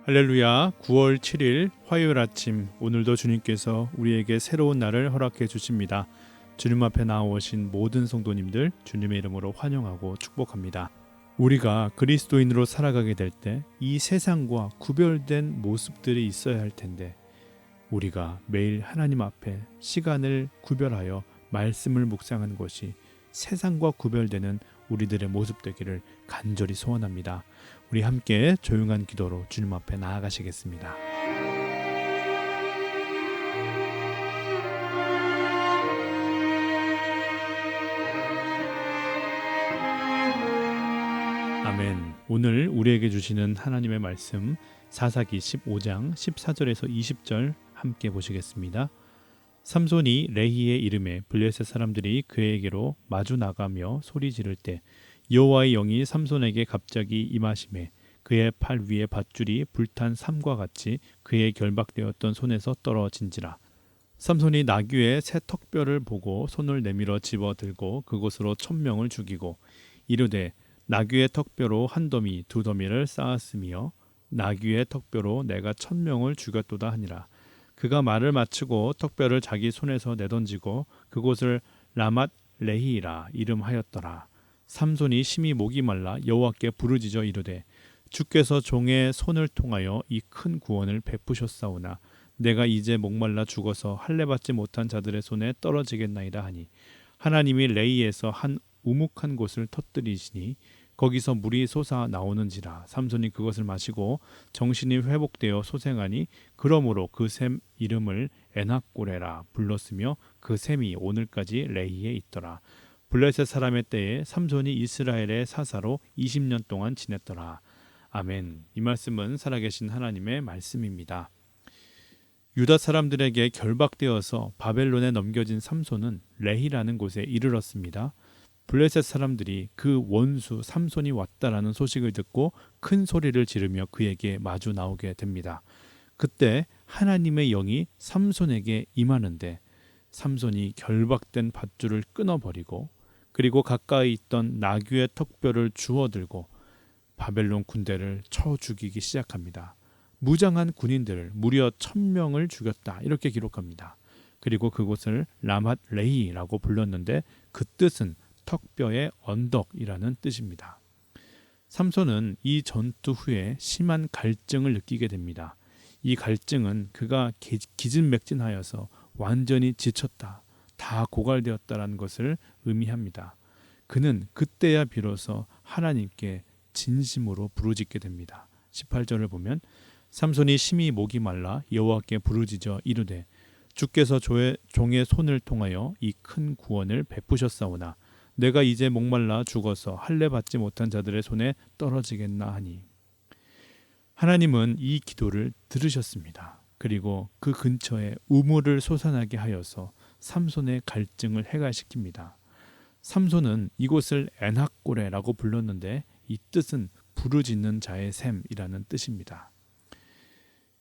할렐루야. 9월 7일 화요일 아침, 오늘도 주님께서 우리에게 새로운 날을 허락해 주십니다. 주님 앞에 나오신 모든 성도님들 주님의 이름으로 환영하고 축복합니다. 우리가 그리스도인으로 살아가게 될 때 이 세상과 구별된 모습들이 있어야 할 텐데, 우리가 매일 하나님 앞에 시간을 구별하여 말씀을 묵상하는 것이 세상과 구별되는 우리들의 모습 되기를 간절히 소원합니다. 우리 함께 조용한 기도로 주님 앞에 나아가시겠습니다. 아멘. 오늘 우리에게 주시는 하나님의 말씀 사사기 15장 14절에서 20절 함께 보시겠습니다. 삼손이 레히의 이름에 블레셋 사람들이 그에게로 마주 나가며 소리 지를 때 여호와의 영이 삼손에게 갑자기 임하시매 그의 팔 위에 밧줄이 불탄 삼과 같이 그의 결박되었던 손에서 떨어진지라. 삼손이 나귀의 새 턱뼈를 보고 손을 내밀어 집어들고 그곳으로 1000명을 죽이고 이르되 나귀의 턱뼈로 한 더미 두 더미를 쌓았으며 나귀의 턱뼈로 내가 1000명을 죽였도다 하니라. 그가 말을 마치고 턱뼈를 자기 손에서 내던지고 그곳을 라맛 레히라 이름하였더라. 삼손이 심히 목이 말라 여호와께 부르짖어 이르되 주께서 종의 손을 통하여 이 큰 구원을 베푸셨사오나 내가 이제 목말라 죽어서 할례받지 못한 자들의 손에 떨어지겠나이다 하니 하나님이 레히에서 한 우묵한 곳을 터뜨리시니 거기서 물이 솟아 나오는지라. 삼손이 그것을 마시고 정신이 회복되어 소생하니 그러므로 그 샘 이름을 에낙고레라 불렀으며 그 샘이 오늘까지 레히에 있더라. 블레셋 사람의 때에 삼손이 이스라엘의 사사로 20년 동안 지냈더라. 아멘. 이 말씀은 살아계신 하나님의 말씀입니다. 유다 사람들에게 결박되어서 바벨론에 넘겨진 삼손은 레히라는 곳에 이르렀습니다. 블레셋 사람들이 그 원수 삼손이 왔다라는 소식을 듣고 큰 소리를 지르며 그에게 마주 나오게 됩니다. 그때 하나님의 영이 삼손에게 임하는데 삼손이 결박된 밧줄을 끊어버리고 그리고 가까이 있던 나귀의 턱뼈를 주워들고 바벨론 군대를 쳐 죽이기 시작합니다. 무장한 군인들을 무려 1000명을 죽였다 이렇게 기록합니다. 그리고 그곳을 라맛 레히라고 불렀는데 그 뜻은 턱뼈의 언덕이라는 뜻입니다. 삼손은 이 전투 후에 심한 갈증을 느끼게 됩니다. 이 갈증은 그가 기진맥진하여서 완전히 지쳤다, 다 고갈되었다라는 것을 의미합니다. 그는 그때야 비로소 하나님께 진심으로 부르짖게 됩니다. 18절을 보면 삼손이 심히 목이 말라 여호와께 부르짖어 이르되 주께서 종의 손을 통하여 이 큰 구원을 베푸셨사오나 내가 이제 목말라 죽어서 할례 받지 못한 자들의 손에 떨어지겠나 하니 하나님은 이 기도를 들으셨습니다. 그리고 그 근처에 우물을 솟아나게 하여서 삼손의 갈증을 해갈시킵니다. 삼손은 이곳을 에낙고레라고 불렀는데 이 뜻은 부르짖는 자의 샘이라는 뜻입니다.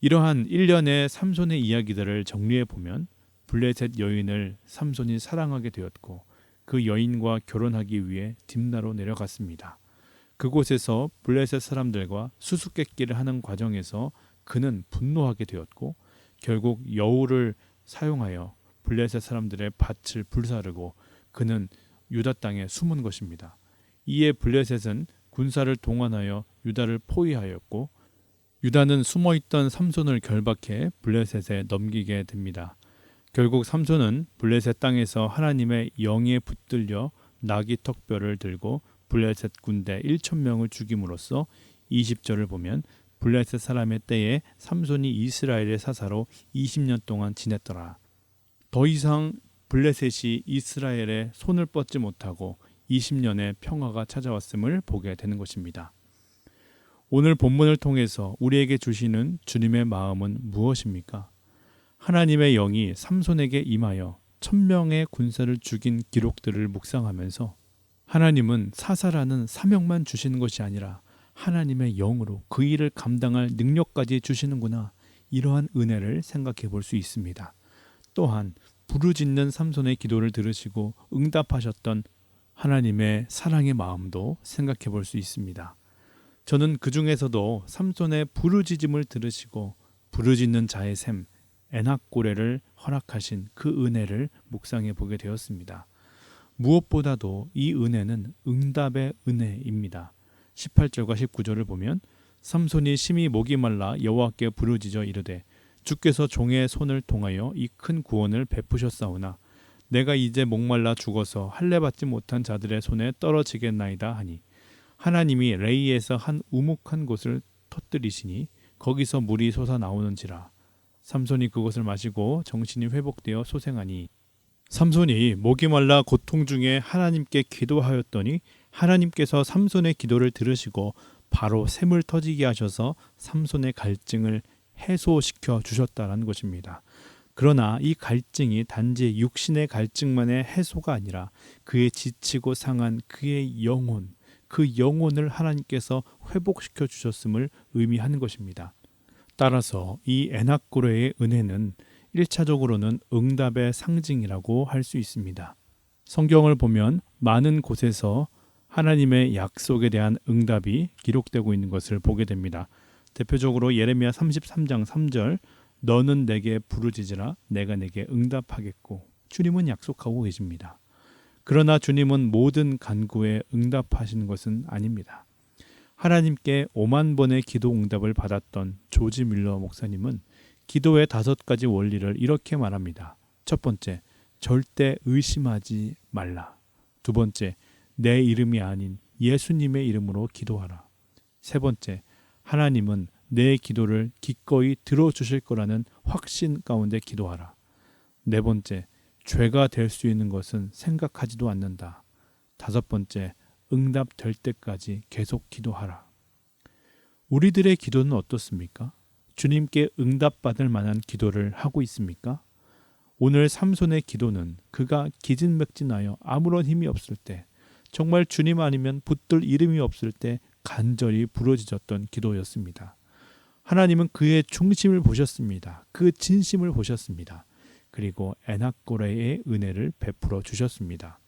이러한 일련의 삼손의 이야기들을 정리해 보면 블레셋 여인을 삼손이 사랑하게 되었고 그 여인과 결혼하기 위해 딥나로 내려갔습니다. 그곳에서 블레셋 사람들과 수수께끼를 하는 과정에서 그는 분노하게 되었고 결국 여우를 사용하여 블레셋 사람들의 밭을 불사르고 그는 유다 땅에 숨은 것입니다. 이에 블레셋은 군사를 동원하여 유다를 포위하였고 유다는 숨어있던 삼손을 결박해 블레셋에 넘기게 됩니다. 결국 삼손은 블레셋 땅에서 하나님의 영에 붙들려 나귀 턱뼈를 들고 블레셋 군대 1000명을 죽임으로써 20절을 보면 블레셋 사람의 때에 삼손이 이스라엘의 사사로 20년 동안 지냈더라. 더 이상 블레셋이 이스라엘의 손을 뻗지 못하고 20년의 평화가 찾아왔음을 보게 되는 것입니다. 오늘 본문을 통해서 우리에게 주시는 주님의 마음은 무엇입니까? 하나님의 영이 삼손에게 임하여 1000명의 군사를 죽인 기록들을 묵상하면서 하나님은 사사라는 사명만 주시는 것이 아니라 하나님의 영으로 그 일을 감당할 능력까지 주시는구나, 이러한 은혜를 생각해 볼 수 있습니다. 또한 부르짖는 삼손의 기도를 들으시고 응답하셨던 하나님의 사랑의 마음도 생각해 볼 수 있습니다. 저는 그 중에서도 삼손의 부르짖음을 들으시고 부르짖는 자의 샘 에낙고레를 허락하신 그 은혜를 묵상해 보게 되었습니다. 무엇보다도 이 은혜는 응답의 은혜입니다. 18절과 19절을 보면 삼손이 심히 목이 말라 여호와께 부르짖어 이르되 주께서 종의 손을 통하여 이 큰 구원을 베푸셨사오나 내가 이제 목말라 죽어서 할례 받지 못한 자들의 손에 떨어지겠나이다 하니 하나님이 레이에서 한 우묵한 곳을 터뜨리시니 거기서 물이 솟아 나오는지라. 삼손이 그것을 마시고 정신이 회복되어 소생하니 삼손이 목이 말라 고통 중에 하나님께 기도하였더니 하나님께서 삼손의 기도를 들으시고 바로 샘을 터지게 하셔서 삼손의 갈증을 해소시켜 주셨다라는 것입니다. 그러나 이 갈증이 단지 육신의 갈증만의 해소가 아니라 그의 지치고 상한 그의 영혼, 그 영혼을 하나님께서 회복시켜 주셨음을 의미하는 것입니다. 따라서 이 에낙고레의 은혜는 1차적으로는 응답의 상징이라고 할 수 있습니다. 성경을 보면 많은 곳에서 하나님의 약속에 대한 응답이 기록되고 있는 것을 보게 됩니다. 대표적으로 예레미야 33장 3절 너는 내게 부르짖으라 내가 내게 응답하겠고 주님은 약속하고 계십니다. 그러나 주님은 모든 간구에 응답하시는 것은 아닙니다. 하나님께 5만 번의 기도 응답을 받았던 조지 밀러 목사님은 기도의 5가지 원리를 이렇게 말합니다. 첫 번째, 절대 의심하지 말라. 두 번째, 내 이름이 아닌 예수님의 이름으로 기도하라. 세 번째, 하나님은 내 기도를 기꺼이 들어주실 거라는 확신 가운데 기도하라. 네 번째, 죄가 될 수 있는 것은 생각하지도 않는다. 다섯 번째, 응답될 때까지 계속 기도하라. 우리들의 기도는 어떻습니까? 주님께 응답받을 만한 기도를 하고 있습니까? 오늘 삼손의 기도는 그가 기진맥진하여 아무런 힘이 없을 때, 정말 주님 아니면 붙들 이름이 없을 때 간절히 부르짖었던 기도였습니다. 하나님은 그의 중심을 보셨습니다. 그 진심을 보셨습니다. 그리고 에낙고레의 은혜를 베풀어 주셨습니다.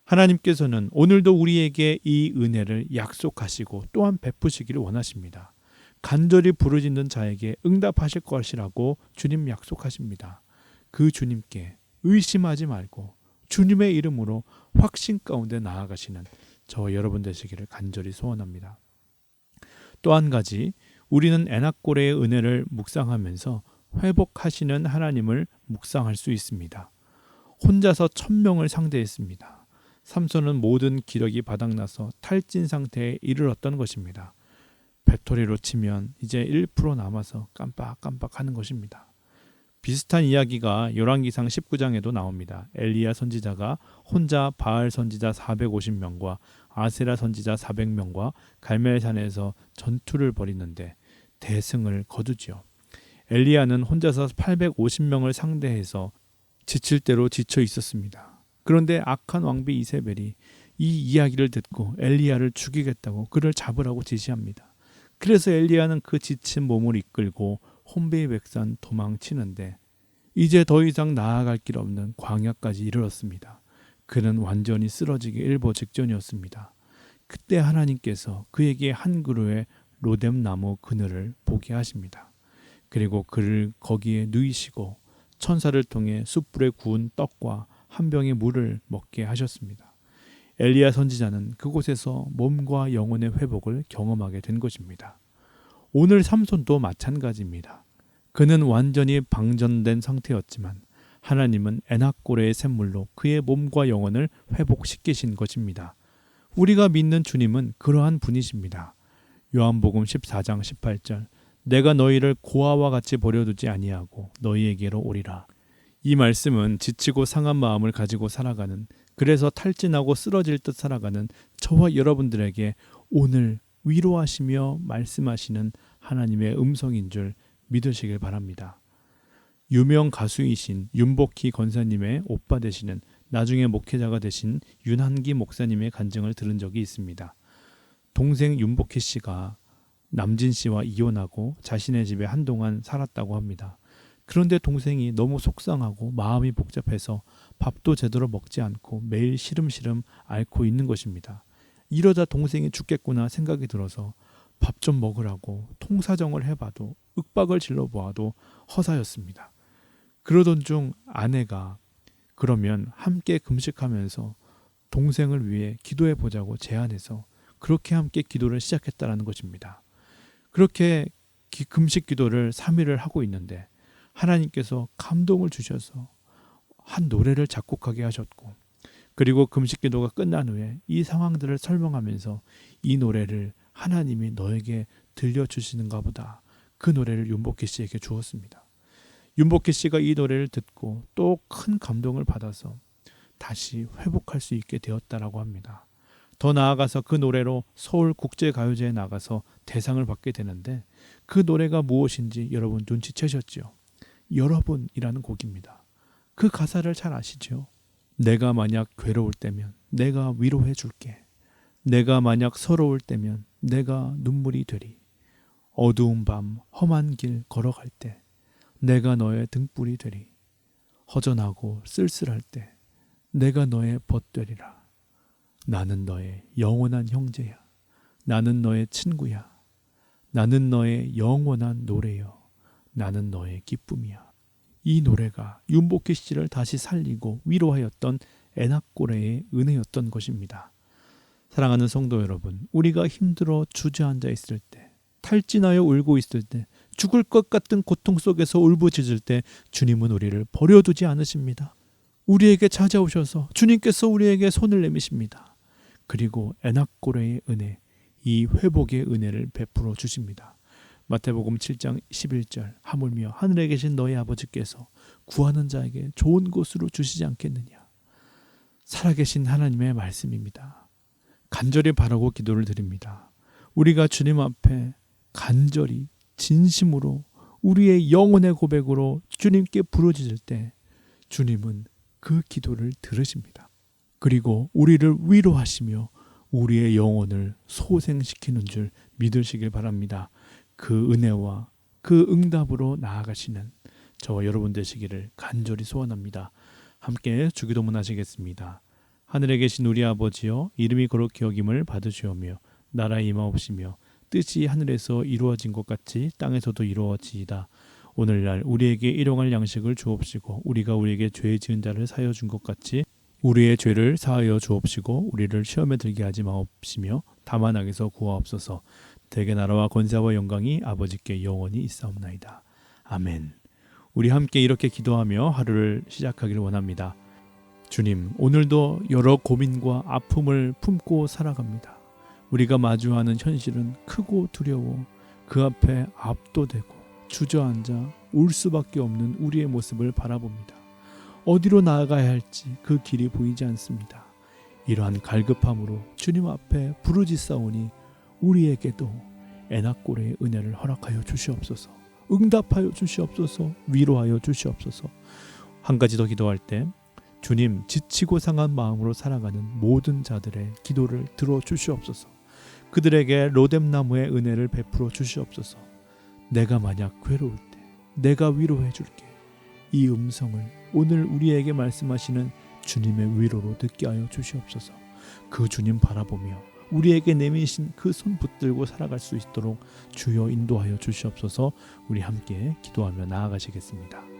하나님께서는 오늘도 우리에게 이 은혜를 약속하시고 또한 베푸시기를 원하십니다. 간절히 부르짖는 자에게 응답하실 것이라고 주님 약속하십니다. 그 주님께 의심하지 말고 주님의 이름으로 확신 가운데 나아가시는 저와 여러분 되시기를 간절히 소원합니다. 또 한 가지, 우리는 에낙고레의 은혜를 묵상하면서 회복하시는 하나님을 묵상할 수 있습니다. 혼자서 1000명을 상대했습니다. 삼손은 모든 기력이 바닥나서 탈진 상태에 이르렀던 것입니다. 배터리로 치면 이제 1% 남아서 깜빡깜빡하는 것입니다. 비슷한 이야기가 열왕기상 19장에도 나옵니다. 엘리야 선지자가 혼자 바알 선지자 450명과 아세라 선지자 400명과 갈멜산에서 전투를 벌이는데 대승을 거두지요. 엘리야는 혼자서 850명을 상대해서 지칠 대로 지쳐 있었습니다. 그런데 악한 왕비 이세벨이 이 이야기를 듣고 엘리야를 죽이겠다고 그를 잡으라고 지시합니다. 그래서 엘리야는 그 지친 몸을 이끌고 혼배백산 도망치는데 이제 더 이상 나아갈 길 없는 광야까지 이르렀습니다. 그는 완전히 쓰러지기 일보 직전이었습니다. 그때 하나님께서 그에게 한 그루의 로뎀나무 그늘을 보게 하십니다. 그리고 그를 거기에 누이시고 천사를 통해 숯불에 구운 떡과 한 병의 물을 먹게 하셨습니다. 엘리야 선지자는 그곳에서 몸과 영혼의 회복을 경험하게 된 것입니다. 오늘 삼손도 마찬가지입니다. 그는 완전히 방전된 상태였지만 하나님은 에낙고레의 샘물로 그의 몸과 영혼을 회복시키신 것입니다. 우리가 믿는 주님은 그러한 분이십니다. 요한복음 14장 18절 내가 너희를 고아와 같이 버려두지 아니하고 너희에게로 오리라. 이 말씀은 지치고 상한 마음을 가지고 살아가는, 그래서 탈진하고 쓰러질 듯 살아가는 저와 여러분들에게 오늘 위로하시며 말씀하시는 하나님의 음성인 줄 믿으시길 바랍니다. 유명 가수이신 윤복희 권사님의 오빠 되시는, 나중에 목회자가 되신 윤한기 목사님의 간증을 들은 적이 있습니다. 동생 윤복희 씨가 남진 씨와 이혼하고 자신의 집에 한동안 살았다고 합니다. 그런데 동생이 너무 속상하고 마음이 복잡해서 밥도 제대로 먹지 않고 매일 시름시름 앓고 있는 것입니다. 이러다 동생이 죽겠구나 생각이 들어서 밥 좀 먹으라고 통사정을 해봐도 윽박을 질러보아도 허사였습니다. 그러던 중 아내가 그러면 함께 금식하면서 동생을 위해 기도해 보자고 제안해서 그렇게 함께 기도를 시작했다라는 것입니다. 그렇게 금식 기도를 3일을 하고 있는데 하나님께서 감동을 주셔서 한 노래를 작곡하게 하셨고, 그리고 금식 기도가 끝난 후에 이 상황들을 설명하면서 이 노래를 하나님이 너에게 들려주시는가 보다, 그 노래를 윤복희 씨에게 주었습니다. 윤복희 씨가 이 노래를 듣고 또 큰 감동을 받아서 다시 회복할 수 있게 되었다라고 합니다. 더 나아가서 그 노래로 서울국제가요제에 나가서 대상을 받게 되는데, 그 노래가 무엇인지 여러분 눈치채셨죠? 여러분이라는 곡입니다. 그 가사를 잘 아시죠? 내가 만약 괴로울 때면 내가 위로해 줄게. 내가 만약 서러울 때면 내가 눈물이 되리. 어두운 밤 험한 길 걸어갈 때 내가 너의 등불이 되리. 허전하고 쓸쓸할 때 내가 너의 벗되리라. 나는 너의 영원한 형제야. 나는 너의 친구야. 나는 너의 영원한 노래여. 나는 너의 기쁨이야. 이 노래가 윤복희 씨를 다시 살리고 위로하였던 애낙고레의 은혜였던 것입니다. 사랑하는 성도 여러분, 우리가 힘들어 주저앉아 있을 때, 탈진하여 울고 있을 때, 죽을 것 같은 고통 속에서 울부짖을 때 주님은 우리를 버려두지 않으십니다. 우리에게 찾아오셔서 주님께서 우리에게 손을 내미십니다. 그리고 애낙고레의 은혜, 이 회복의 은혜를 베풀어 주십니다. 마태복음 7장 11절, 하물며 하늘에 계신 너희 아버지께서 구하는 자에게 좋은 곳으로 주시지 않겠느냐. 살아계신 하나님의 말씀입니다. 간절히 바라고 기도를 드립니다. 우리가 주님 앞에 간절히 진심으로 우리의 영혼의 고백으로 주님께 부르짖을 때 주님은 그 기도를 들으십니다. 그리고 우리를 위로하시며 우리의 영혼을 소생시키는 줄 믿으시길 바랍니다. 그 은혜와 그 응답으로 나아가시는 저와 여러분 되시기를 간절히 소원합니다. 함께 주기도문 하시겠습니다. 하늘에 계신 우리 아버지여, 이름이 거룩히 여김을 받으시오며 나라에 임하옵시며 뜻이 하늘에서 이루어진 것 같이 땅에서도 이루어지이다. 오늘날 우리에게 일용할 양식을 주옵시고 우리가 우리에게 죄 지은 자를 사하여 준 것 같이 우리의 죄를 사하여 주옵시고 우리를 시험에 들게 하지 마옵시며 다만 악에서 구하옵소서. 대개 나라와 권세와 영광이 아버지께 영원히 있사옵나이다. 아멘. 우리 함께 이렇게 기도하며 하루를 시작하기를 원합니다. 주님, 오늘도 여러 고민과 아픔을 품고 살아갑니다. 우리가 마주하는 현실은 크고 두려워 그 앞에 압도되고 주저앉아 울 수밖에 없는 우리의 모습을 바라봅니다. 어디로 나아가야 할지 그 길이 보이지 않습니다. 이러한 갈급함으로 주님 앞에 부르짖사오니 우리에게도 애낙고레의 은혜를 허락하여 주시옵소서. 응답하여 주시옵소서. 위로하여 주시옵소서. 한 가지 더 기도할 때 주님, 지치고 상한 마음으로 살아가는 모든 자들의 기도를 들어 주시옵소서. 그들에게 로뎀나무의 은혜를 베풀어 주시옵소서. 내가 만약 괴로울 때 내가 위로해 줄게. 이 음성을 오늘 우리에게 말씀하시는 주님의 위로로 듣게 하여 주시옵소서. 그 주님 바라보며 우리에게 내미신 그 손 붙들고 살아갈 수 있도록 주여 인도하여 주시옵소서. 우리 함께 기도하며 나아가시겠습니다.